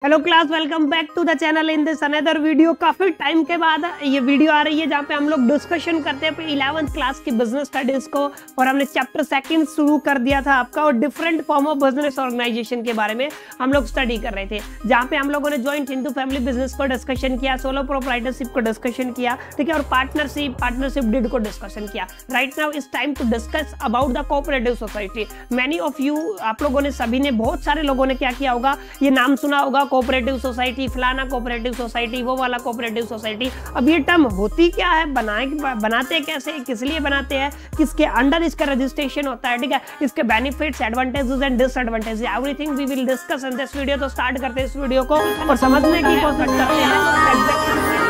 Hello class, welcome back to the channel in this another video. काफी time के बाद ये वीडियो आ रही है जहाँ पे हम लोग डिस्कशन करते हैं 11th क्लास की बिजनेस स्टडीज को, और हमने चैप्टर 2 शुरू कर दिया था आपका, और different form of business organization के बारे में हम लोग स्टडी कर रहे थे, जहाँ पे हम लोगों ने जॉइंट हिंदू फैमिली बिजनेस को डिस्कशन किया, सोलो प्रोप्राइटरशिप को डिस्कशन किया, ठीक है, और पार्टनरशिप डीड को डिस्कशन किया। Right now it's time to discuss about the cooperative society. Many of you, आप लोगों ने, सभी ने, बहुत सारे लोगों ने क्या किया होगा, ये नाम सुना होगा, कोऑपरेटिव सोसाइटी, फलाना कोऑपरेटिव सोसाइटी, वो वाला कोऑपरेटिव सोसाइटी। अब ये टर्म होती क्या है, बनाते कैसे, किस लिए बनाते हैं, किसके अंडर इसका रजिस्ट्रेशन होता है, ठीक है, इसके benefits, advantages and disadvantages, everything we will discuss in this video. तो स्टार्ट करते हैं इस वीडियो को और समझने की कोशिश करते हैं।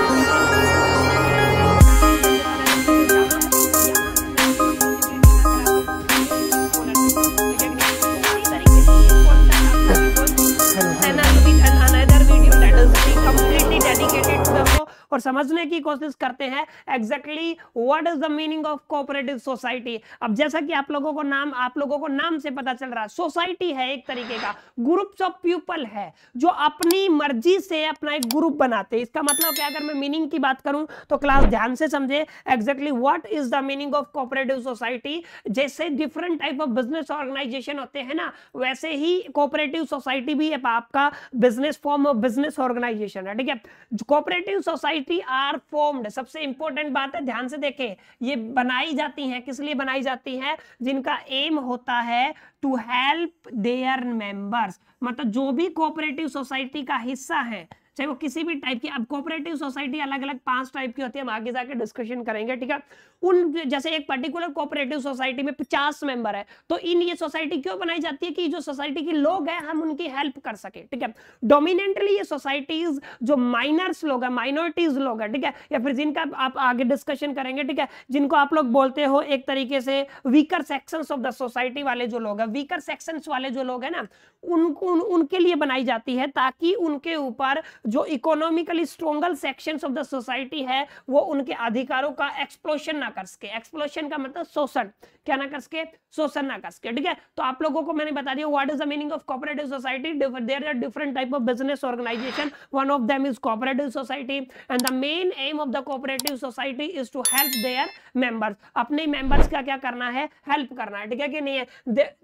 और समझने की कोशिश करते हैं exactly what is the meaning of cooperative society. अब जैसा कि आप लोगों को नाम से पता चल रहा है, सोसाइटी है एक तरीके का, ग्रुप्स ऑफ पीपल है जो अपनी मर्जी से अपना एक ग्रुप बनाते हैं। इसका मतलब क्या, अगर मैं मीनिंग की बात करूं तो क्लास ध्यान से समझे exactly what is the meaning of cooperative society. जैसे different type of business organisation होते हैं ना, वैसे ही कोऑपरेटिव सोसाइटी भी आपका business form of business organisation है, ठीक है। कोऑपरेटिव सोसाइटी आर फॉर्म्ड, सबसे इंपॉर्टेंट बात है, ध्यान से देखें, ये बनाई जाती हैं, किस लिए बनाई जाती हैं, जिनका एम होता है टू हेल्प देयर मेंबर्स। मतलब जो भी कोऑपरेटिव सोसाइटी का हिस्सा है, चाहे वो किसी भी टाइप की, अब कोऑपरेटिव सोसाइटी अलग अलग 5 टाइप की होती है, हम आगे जाके डिस्कशन करेंगे, ठीक है। उन जैसे एक पर्टिकुलर कोऑपरेटिव सोसाइटी में 50 मेंबर है, तो इन ये सोसाइटी क्यों बनाई जाती है कि जो सोसाइटी के लोग हैं हम उनकी हेल्प कर सके, ठीक है। डोमिनेंटली ये सोसाइटीज जो माइनर्स लोग हैं, माइनॉरिटीज लोग हैं, ठीक है, या फिर जिनका आप आगे डिस्कशन करेंगे, ठीक है, जिनको आप लोग बोलते हो एक तरीके से weaker sections of the society वाले जो लोग हैं, वीकर सेक्शंस वाले जो लोग हैं ना, उनके लिए बनाई जाती है, ताकि उनके ऊपर जो economically stronger sections of the society है वो उनके अधिकारों का एक्सप्लोशन ना कर सके। एक्सप्लोशन का मतलब शोषण, क्या ना कर सके, शोषण ना कर सके, ठीक है। तो आप लोगों को मैंने बता दिया what is the meaning of cooperative society. There are different type of business organization, one of them is cooperative society, and the main aim of the cooperative society is to help their members. अपने members का क्या करना है, help करना है, ठीक है कि नहीं है।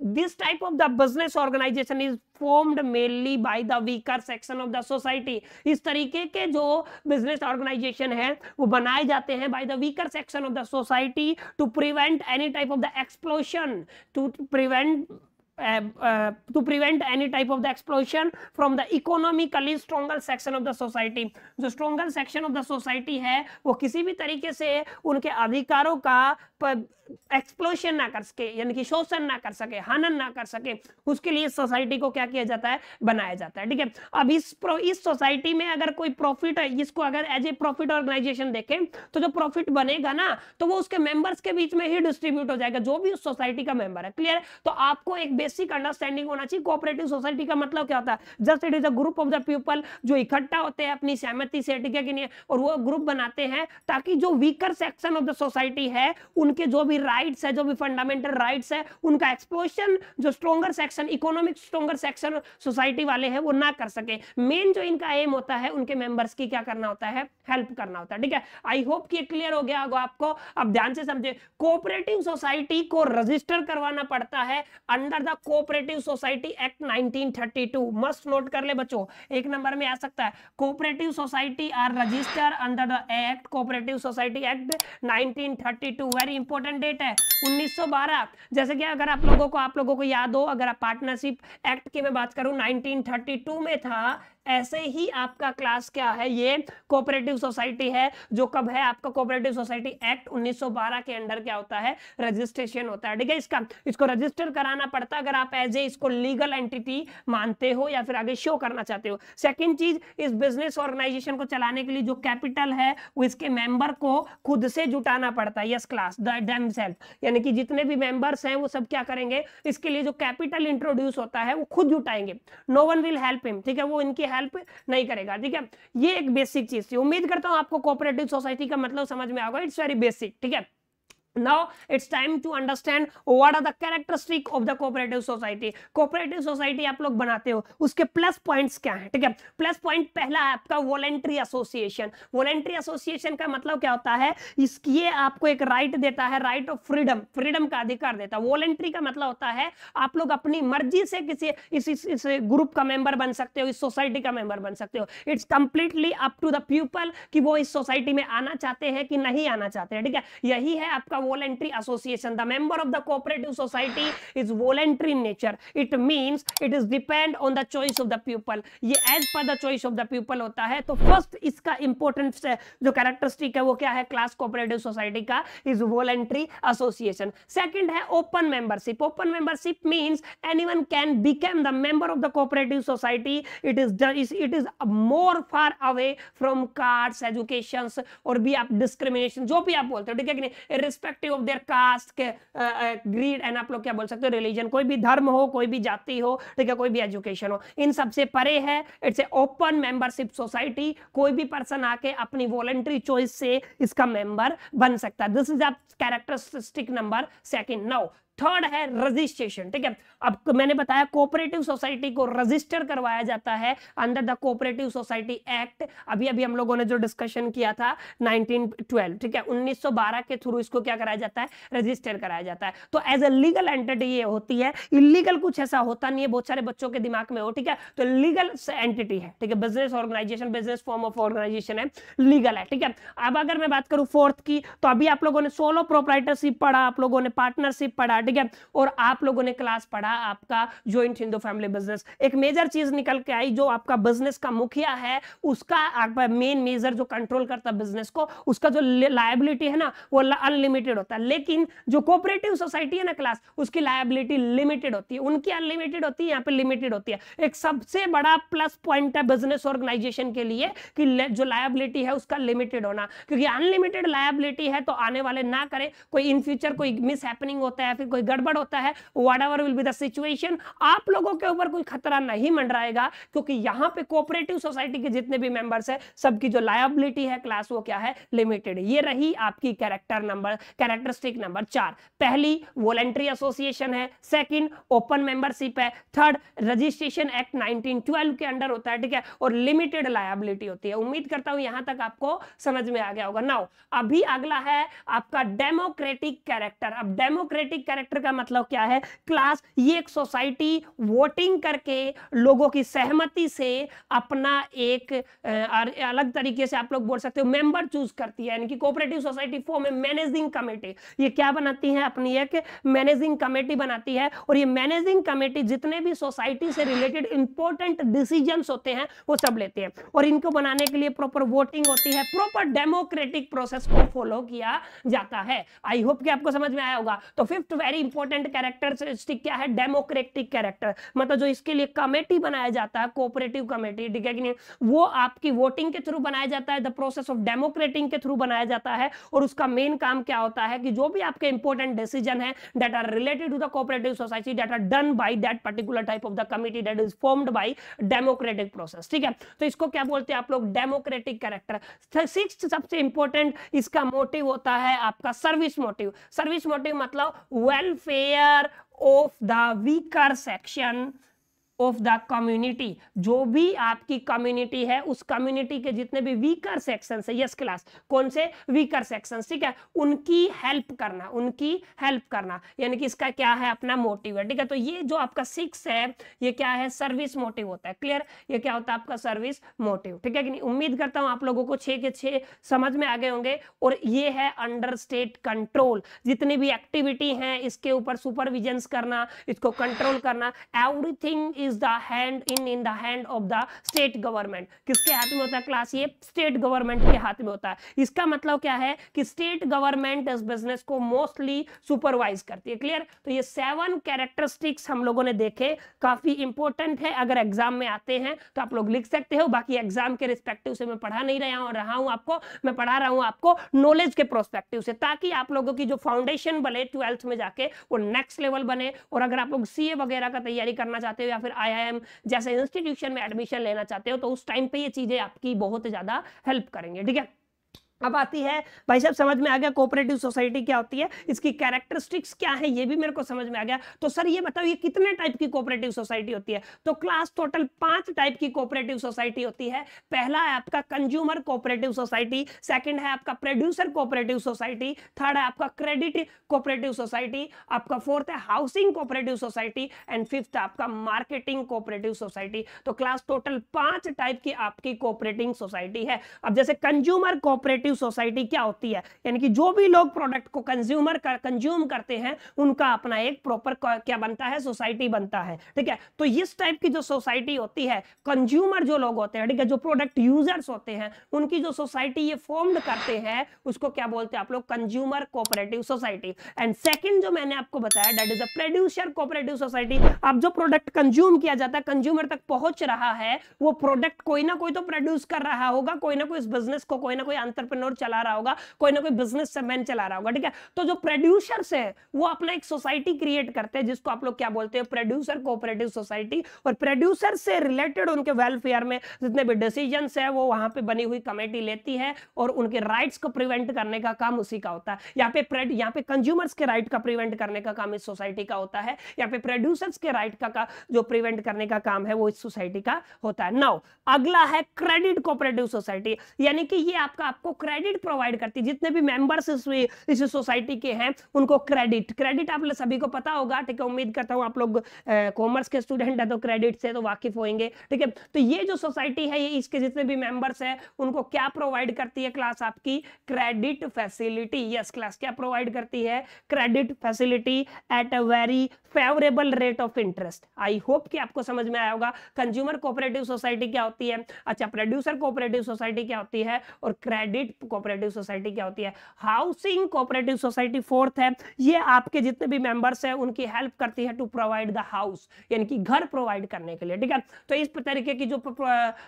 This type of the business organization is formed mainly by the weaker section of the society। इस तरीके के जो बिजनेस ऑर्गेनाइजेशन है वो बनाए जाते हैं by the weaker section of the society to prevent any type of the explosion, to prevent any type of the explosion from the economically stronger section of the society। जो stronger section of the society है वो किसी भी तरीके से उनके अधिकारों का एक्सप्लोशन ना कर सके, यानी कि शोषण ना कर सके, हनन ना कर सके, उसके लिए सोसाइटी को क्या किया जाता है, बनाया जाता है, ठीक है। अब इस सोसाइटी में अगर कोई प्रॉफिट है, इसको अगर एज ए प्रॉफिट ऑर्गेनाइजेशन देखें तो जो प्रॉफिट बनेगा ना तो वो उसके मेंबर्स के बीच में ही डिस्ट्रीब्यूट हो जाएगा, जो भी उस सोसाइटी का मेंबर है। क्लियर? तो आपको एक बेसिक अंडरस्टैंडिंग होना चाहिए कोऑपरेटिव सोसाइटी का मतलब क्या होता है। Just it is a group of the people जो इकट्ठा होते हैं अपनी सहमति से, ठीक है कि नहीं, और वो ग्रुप बनाते हैं ताकि जो weaker section of the society है उनके जो भी राइट्स है, जो भी फंडामेंटल राइट्स है, उनका एक्सप्लोशन जो stronger section, economic stronger section society वाले हैं वो ना कर सके। मेन जो इनका एम होता है उनके मेंबर्स की क्या करना होता है, हेल्प करना होता है, ठीक है। आई होप कि क्लियर हो गया होगा आपको। अब ध्यान से समझे, कोऑपरेटिव सोसाइटी को रजिस्टर करवाना पड़ता है under the cooperative society act 1932। Must note कर ले बच्चों, 1 नंबर में आ सकता है। Cooperative society are register under the act, cooperative society act 1932, very important date है 1912। जैसे कि अगर आप लोगों को याद हो, अगर आप पार्टनरशिप एक्ट की मैं बात करूं 1932 में था, ऐसे ही आपका क्लास क्या है, ये कोऑपरेटिव सोसाइटी है, जो कब है आपका कोऑपरेटिव सोसाइटी एक्ट 1912 के अंडर क्या होता है, रजिस्ट्रेशन होता है, ठीक है। इसको रजिस्टर कराना पड़ता है अगर आप एज ए इसको लीगल एंटिटी मानते हो या फिर आगे शो करना चाहते हो। सेकंड चीज, इस बिजनेस ऑर्गेनाइजेशन को चलाने के लिए जो कैपिटल है वो इसके मेंबर को खुद से जुटाना पड़ता है। यस क्लास, देमसेल्फ, यानी कि जितने भी मेंबर्स हैं वो सब क्या करेंगे, इसके लिए जो कैपिटल इंट्रोड्यूस होता है वो खुद जुटाएंगे। No one will help him, ठीक है, वो इनकी हेल्प नहीं करेगा, ठीक है। ये एक बेसिक चीज थी। उम्मीद करता हूं आपको कोऑपरेटिव सोसाइटी का मतलब समझ में आ गया। इट्स वेरी बेसिक, ठीक है। Now it's time to understand what are the characteristic of the cooperative society. cooperative society आप लोग बनाते हो, उसके प्लस पॉइंट्स क्या है? ठीक है, प्लस पॉइंट पहला है आपका वॉलेंट्री एसोसिएशन. वॉलेंट्री एसोसिएशन का मतलब क्या होता है? ये आपको एक राइट देता है, राइट ऑफ फ्रीडम, फ्रीडम का अधिकार देता है. वॉलेंट्री का मतलब होता है आप लोग अपनी मर्जी से किसी इस ग्रुप का मेंबर बन सकते हो, इस सोसाइटी का मेंबर बन सकते हो. It's completely up to the people कि वो इस सोसाइटी में आना चाहते हैं कि नहीं आना चाहते हैं. ठीक है, यही है आपका voluntary association. The member of the cooperative society is voluntary in nature. It means it is depend on the choice of the pupil. ये as per the choice of the pupil होता है. तो first इसका important जो characteristic है वो क्या है क्लास cooperative society का? is voluntary association. Second है open membership. Open membership means anyone can become the member of the cooperative society. It is more far away from castes, educations और भी आप discrimination जो भी आप बोलते हो, ठीक है कि नहीं, irrespective ऑफ देयर कास्ट के ग्रीड एंड आप लोग क्या बोल सकते हो रिलीजन, कोई भी धर्म हो, कोई भी जाति हो, ठीक है, कोई भी एजुकेशन हो, इन सबसे परे है. It's a open membership society. कोई भी पर्सन आके अपनी वॉलंटरी चॉइस से इसका मेंबर बन सकता है. This is a characteristic number second. Now third है रजिस्ट्रेशन. ठीक है, अब मैंने बताया कोऑपरेटिव सोसाइटी को रजिस्टर करवाया जाता है under the cooperative society act. अभी अभी हम लोगों ने जो डिस्कशन किया था 1912, ठीक है, 1912 के थ्रू इसको क्या कराया जाता है? रजिस्टर कराया जाता है. तो एज ए लीगल एंटिटी ये होती है. इलीगल कुछ ऐसा होता नहीं है, बहुत सारे बच्चों के दिमाग में हो, ठीक है, तो लीगल एंटिटी है. ठीक है, business organization, business form of organization है, लीगल है. ठीक है, अब अगर मैं बात करूं फोर्थ की, तो अभी आप लोगों ने सोलो प्रोप्राइटरशिप पढ़ा, आप लोगों ने पार्टनरशिप पढ़ा, ठीक है, और आप लोगों ने क्लास पढ़ा आपका जॉइंट हिंदू फैमिली बिजनेस. एक मेजर चीज निकल के आई, जो आपका बिजनेस का मुखिया है उसका आपका मेन मेजर जो कंट्रोल करता है बिजनेस को, उसका जो लायबिलिटी है ना वो अनलिमिटेड होता है. लेकिन जो कोऑपरेटिव सोसाइटी है ना क्लास, उसकी लायबिलिटी लिमिटेड होती है. उनकी अनलिमिटेड होती है, यहाँ पे लिमिटेड होती है. एक सबसे बड़ा प्लस पॉइंट है बिजनेस ऑर्गेनाइजेशन के लिए कि जो लायबिलिटी है उसका लिमिटेड होना, क्योंकि अनलिमिटेड लायबिलिटी है तो आने वाले ना करे कोई इन फ्यूचर कोई मिस हैपनिंग होता है, फिर कोई गड़बड़ होता है, whatever will be the situation, आप लोगों के ऊपर कोई खतरा नहीं मंडराएगा, क्योंकि यहां पे कोऑपरेटिव सोसाइटी के जितने भी मेंबर्स है सबकी जो लायबिलिटी है क्लास वो क्या है? लिमिटेड. ये रही आपकी कैरेक्टरिस्टिक नंबर 4. पहली वॉलंटरी एसोसिएशन है, सेकंड ओपन मेंबरशिप है, थर्ड रजिस्ट्रेशन एक्ट 1912 के अंडर होता है, ठीक है, और लिमिटेड लायबिलिटी होती है. उम्मीद करता हूं यहां तक आपको समझ में आ गया होगा. नाउ अभी अगला है आपका डेमोक्रेटिक कैरेक्टर. अब डेमोक्रेटिक कैरेक्टर का मतलब क्या है क्लास? ये एक सोसाइटी वोटिंग करके लोगों की सहमति से अपना एक अलग तरीके से आप लोग बोल सकते हो मेंबर चूज करती है. यानी कि कोऑपरेटिव सोसाइटी फॉर्म में मैनेजिंग कमेटी, ये क्या बनाती है? अपनी एक मैनेजिंग कमेटी बनाती है, और ये मैनेजिंग कमेटी जितने भी सोसाइटी से रिलेटेड इंपॉर्टेंट डिसीजंस होते हैं वो सब लेते हैं, और इनको बनाने के लिए प्रॉपर वोटिंग होती है, प्रॉपर डेमोक्रेटिक प्रोसेस को फॉलो किया जाता है. आई होप कि आपको समझ में आया होगा. तो फिफ्थ वेरी इंपॉर्टेंट कैरेक्टरिस्टिक क्या है? Democratic character. मतलब जो इसके लिए कमेटी बनाया जाता है, कोऑपरेटिव कमेटी, ठीक है कि नहीं, वो आपकी वोटिंग के थ्रू बनाया जाता है, द प्रोसेस ऑफ डेमोक्रेटिंग के थ्रू बनाया जाता है, और उसका मेन काम क्या होता है कि जो भी आपके इंपॉर्टेंट डिसीजन है that are related to the cooperative society that are done by that particular type of the committee that is formed by democratic process. ठीक है, तो इसको क्या बोलते हैं आप लोग? Democratic character. सिक्स्थ सबसे इंपॉर्टेंट इसका मोटिव होता है आपका सर्विस मोटिव. सर्विस मोटिव मतलब welfare of the weaker section of the community. जो भी आपकी कम्युनिटी है उस कम्युनिटी के जितने भी वीकर सेक्शंस है, यस क्लास, कौन से वीकर सेक्शंस, ठीक है, उनकी हेल्प करना, उनकी हेल्प करना, यानी कि इसका क्या है? अपना मोटिव है. ठीक है, तो ये जो आपका 6 है ये क्या है? सर्विस मोटिव होता है. क्लियर? ये क्या होता है आपका? Service motive. ठीक है कि नहीं? उम्मीद करता हूं आप लोगों को 6 के 6 समझ में आ गए होंगे. और ये है अंडर स्टेट कंट्रोल. जितनी भी एक्टिविटी है इसके ऊपर सुपरविजन करना, इसको कंट्रोल करना, everything is the hand in the hand of the state government. किसके हाथ में होता है क्लास? ये स्टेट गवर्नमेंट के हाथ में होता है. इसका मतलब क्या है कि स्टेट गवर्नमेंट इस बिजनेस को मोस्टली सुपरवाइज करती है. क्लियर? तो ये 7 कैरेक्टरिस्टिक्स हम लोगों ने देखे, काफी इंपॉर्टेंट है. अगर एग्जाम में आते हैं तो आप लोग लिख सकते हो. बाकी एग्जाम के रिस्पेक्टिव से मैं पढ़ा नहीं रहा हूं आपको, मैं पढ़ा रहा हूं आपको नॉलेज के प्रोस्पेक्टिव से, ताकि आप लोगों की जो फाउंडेशन बने 12th में जाके वो नेक्स्ट लेवल बने. और अगर आप लोग सीए वगैरह का तैयारी करना चाहते हो या फिर आईआईएम जैसे इंस्टीट्यूशन में एडमिशन लेना चाहते हो तो उस टाइम पे ये चीजें आपकी बहुत ज्यादा हेल्प करेंगे. ठीक है, अब आती है भाई साहब, समझ में आ गया कोऑपरेटिव सोसाइटी क्या होती है, इसकी कैरेक्टरिस्टिक्स क्या है, ये भी मेरे को समझ में आ गया। तो सर ये बताओ ये कितने टाइप की कोऑपरेटिव सोसाइटी होती है? तो क्लास टोटल 5 टाइप की कोऑपरेटिव सोसाइटी होती है। पहला है आपका कंज्यूमर कोऑपरेटिव सोसाइटी, सेकंड है आपका प्रोड्यूसर कोऑपरेटिव सोसाइटी, थर्ड है आपका क्रेडिट कोऑपरेटिव सोसाइटी, आपका फोर्थ है housing cooperative society and fifth है आपका मार्केटिंग कोऑपरेटिव सोसाइटी। तो क्लास टोटल 5 टाइप की आपकी कोऑपरेटिंग सोसाइटी है। अब जैसे कंज्यूमर कोऑपरेटिव सोसाइटी क्या होती है, यानी कि जो भी लोग प्रोडक्ट को कंज्यूम करते हैं उनका अपना एक प्रॉपर क्या बनता है, सोसाइटी बनता है, ठीक है। तो इस टाइप की जो सोसाइटी होती है, कंज्यूमर जो लोग होते हैं, ठीक है, जो प्रोडक्ट यूजर्स होते हैं, उनकी जो सोसाइटी ये फॉर्म्ड करते हैं उसको क्या बोलते हैं आप लोग, consumer cooperative society. And second जो मैंने आपको बताया that is a producer cooperative society. अब जो प्रोडक्ट कंज्यूम किया जाता है, कंज्यूमर तक पहुंच रहा है, वो प्रोडक्ट कोई ना कोई तो प्रोड्यूस कर रहा होगा, कोई ना कोई इस बिजनेस को कोई ना कोई एंटरप्रेन्योर चला रहा होगा, कोई ना कोई बिजनेसमैन चला रहा होगा, ठीक है। तो जो प्रोड्यूसर्स है वो अपना एक सोसाइटी क्रिएट करते हैं जिसको आप लोग क्या बोलते हैं, प्रोड्यूसर कोऑपरेटिव सोसाइटी। और प्रोड्यूसर से रिलेटेड उनके वेलफेयर में जितने भी डिसीजंस है वो वहां पे बनी हुई कमेटी लेती है और उनके राइट्स को प्रिवेंट करने का काम उसी का होता है। यहाँ पे कंज्यूमर्स के राइट का प्रिवेंट करने का काम इस सोसाइटी का होता है, यहाँ पे प्रोड्यूसर्स के राइट का जो प्रिवेंट करने का काम है वो इस सोसाइटी का होता है। नाउ अगला है क्रेडिट कोऑपरेटिव सोसाइटी, यानी कि ये आपको क्रेडिट प्रोवाइड करती है। जितने भी मेंबर्स इस सोसाइटी के हैं उनको क्रेडिट आप सभी को पता होगा, ठीक है। उम्मीद करता हूं आप लोग कॉमर्स के स्टूडेंट है तो क्रेडिट से तो वाकिफ होंगे, ठीक है। तो ये जो सोसाइटी है, ये इसके जितने भी मेंबर्स हैं उनको क्या प्रोवाइड करती है क्लास, आपकी क्रेडिट फैसिलिटी। यस क्लास, क्या प्रोवाइड करती है, credit facility at a very favourable rate of interest. I hope कि आपको समझ में आया होगा कंज्यूमर कोऑपरेटिव सोसाइटी क्या होती है, अच्छा प्रोड्यूसर कोऑपरेटिव सोसाइटी क्या होती है और क्रेडिट कोऑपरेटिव सोसाइटी क्या होती है। हाउसिंग कोऑपरेटिव सोसाइटी फोर्थ है, ये आपके जितने भी मेंबर्स हैं उनकी हेल्प करती है टू प्रोवाइड द हाउस, यानी कि घर प्रोवाइड करने के लिए, ठीक है। तो इस तरीके की जो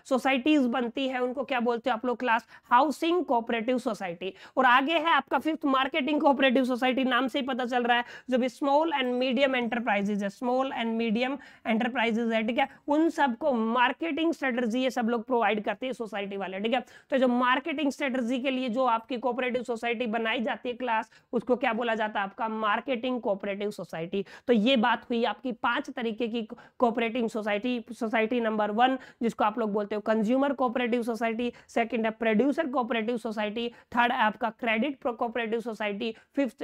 सोसाइटीज बनती है उनको क्या बोलते हैं आप लोग क्लास, हाउसिंग कोऑपरेटिव सोसाइटी। और आगे है आपका फिफ्थ मार्केटिंग कोऑपरेटिव सोसाइटी, नाम से ही पता चल रहा है जो भी स्मॉल एंड मीडियम एंटरप्राइजेज है, स्मॉल एंड मीडियम एंटरप्राइजेज है, ठीक है, उन सबको मार्केटिंग स्ट्रेटजी ये सब लोग प्रोवाइड करते हैं सोसाइटी वाले, ठीक है। तो जो मार्केटिंग स्ट्रेटजी के लिए जो आपकी कोऑपरेटिव सोसाइटी बनाई जाती है क्लास, उसको क्या बोला जाता है आपका, मार्केटिंग कोऑपरेटिव सोसाइटी। तो ये बात हुई आपकी 5 तरीके की कोऑपरेटिव सोसाइटी। सोसाइटी नंबर 1 जिसको आप लोग बोलते हो कंज्यूमर कोऑपरेटिव सोसाइटी, सेकंड है प्रोड्यूसर कोऑपरेटिव सोसाइटी, थर्ड है आपका क्रेडिट कोऑपरेटिव सोसाइटी,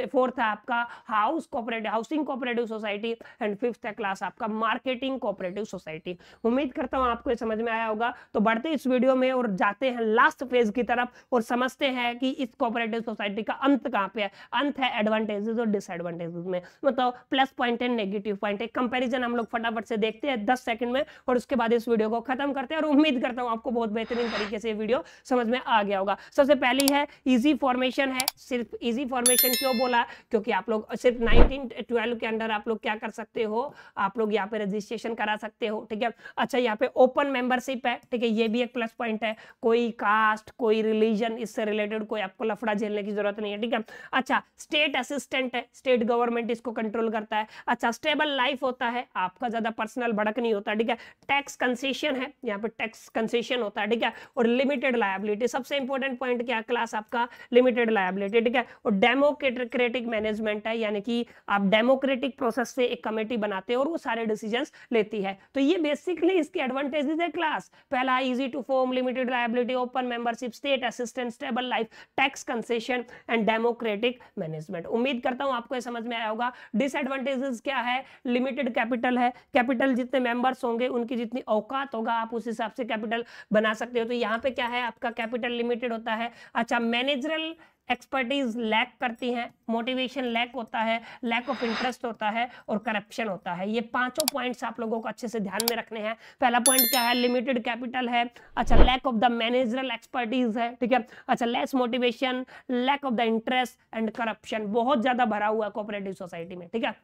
फोर्थ है आपका housing cooperative society and fifth है क्लास आपका मार्केटिंग कोऑपरेटिव सोसाइटी। उम्मीद करता हूं आपको समझ में आया होगा। तो बढ़ते इस वीडियो में और जाते हैं लास्ट फेज की तरफ और समझते हैं कि इस कोऑपरेटिव सोसाइटी का अंत कहां पे है। अंत है एडवांटेजेस और डिसएडवांटेजेस में, मतलब plus point and negative point. एक कंपैरिजन हम लोग फटाफट से देखते हैं 10 सेकंड में और उसके बाद इस वीडियो को खत्म करते हैं। और उम्मीद करता हूं आपको बहुत बेहतरीन तरीके से वीडियो समझ में आ गया होगा। सबसे पहली है इजी फॉर्मेशन है। सिर्फ इजी फॉर्मेशन क्यों बोला, क्योंकि आप लोग सिर्फ 1912 के अंडर आप लोग क्या कर सकते हो, आप लोग यहाँ पे रजिस्ट्रेशन करा सकते हो, ठीक है। अच्छा यहाँ पे ओपन मेंबरशिप है, ठीक है, ये भी एक प्लस पॉइंट है। कोई कास्ट, कोई रिलीजन, इससे रिलेटेड कोई आपको लफड़ा झेलने की जरूरत नहीं है, ठीक है। अच्छा स्टेट असिस्टेंट है, स्टेट गवर्नमेंट इसको कंट्रोल करता है। अच्छा स्टेबल लाइफ होता है, आपका ज्यादा पर्सनल भड़क नहीं होता, ठीक है। टैक्स कंसेशन है, यहाँ पे टैक्स कंसेशन होता है, ठीक है। और लिमिटेड लायबिलिटी, सबसे इंपॉर्टेंट पॉइंट क्या क्लास आपका, लिमिटेड लायबिलिटी, ठीक है। और डेमोक्रेटिक मैनेजमेंट है, यानी कि आप डेमोक्रेटिक प्रोसेस से एक कमेटी बनाते हो और वो सारे डिसीजंस लेती है। तो ये बेसिकली इसके एडवांटेजेस है क्लास। पहला easy to form, limited liability, open membership, state assistant, stable life, tax concession and democratic management. उम्मीद करता हूं आपको समझ में आया होगा। डिसएडवांटेजेस क्या है, लिमिटेड कैपिटल है, कैपिटल जितने मेंबर्स होंगे उनकी जितनी औकात होगा आप उस हिसाब से कैपिटल बना सकते हो। तो यहाँ पे क्या है आपका कैपिटल लिमिटेड होता है। अच्छा मैनेजरल एक्सपर्टीज लैक करती हैं, मोटिवेशन लैक होता है, लैक ऑफ इंटरेस्ट होता है और करप्शन होता है। ये पांचों पॉइंट्स आप लोगों को अच्छे से ध्यान में रखने हैं। पहला पॉइंट क्या है, लिमिटेड कैपिटल है। अच्छा lack of the managerial expertise है, ठीक है। अच्छा less motivation, lack of the interest and corruption बहुत ज्यादा भरा हुआ है कोऑपरेटिव सोसाइटी में, ठीक है।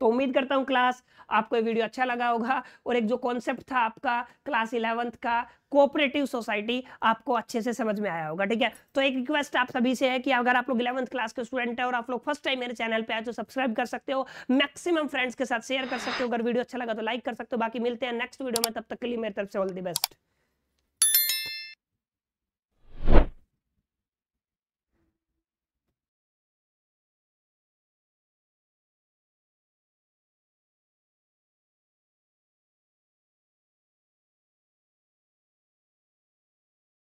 तो उम्मीद करता हूं क्लास आपको ये वीडियो अच्छा लगा होगा और एक जो कॉन्सेप्ट था आपका क्लास 11th का कोऑपरेटिव सोसाइटी आपको अच्छे से समझ में आया होगा, ठीक है। तो एक रिक्वेस्ट आप सभी से है कि अगर आप लोग 11th क्लास के स्टूडेंट है और आप लोग फर्स्ट टाइम मेरे चैनल पे आए तो सब्सक्राइब कर सकते हो, मैक्सिमम फ्रेंड्स के साथ शेयर कर सकते हो, अगर वीडियो अच्छा लगा तो लाइक कर सकते हो। बाकी मिलते हैं नेक्स्ट वीडियो में, तब तक के लिए मेरी तरफ से ऑल द बेस्ट।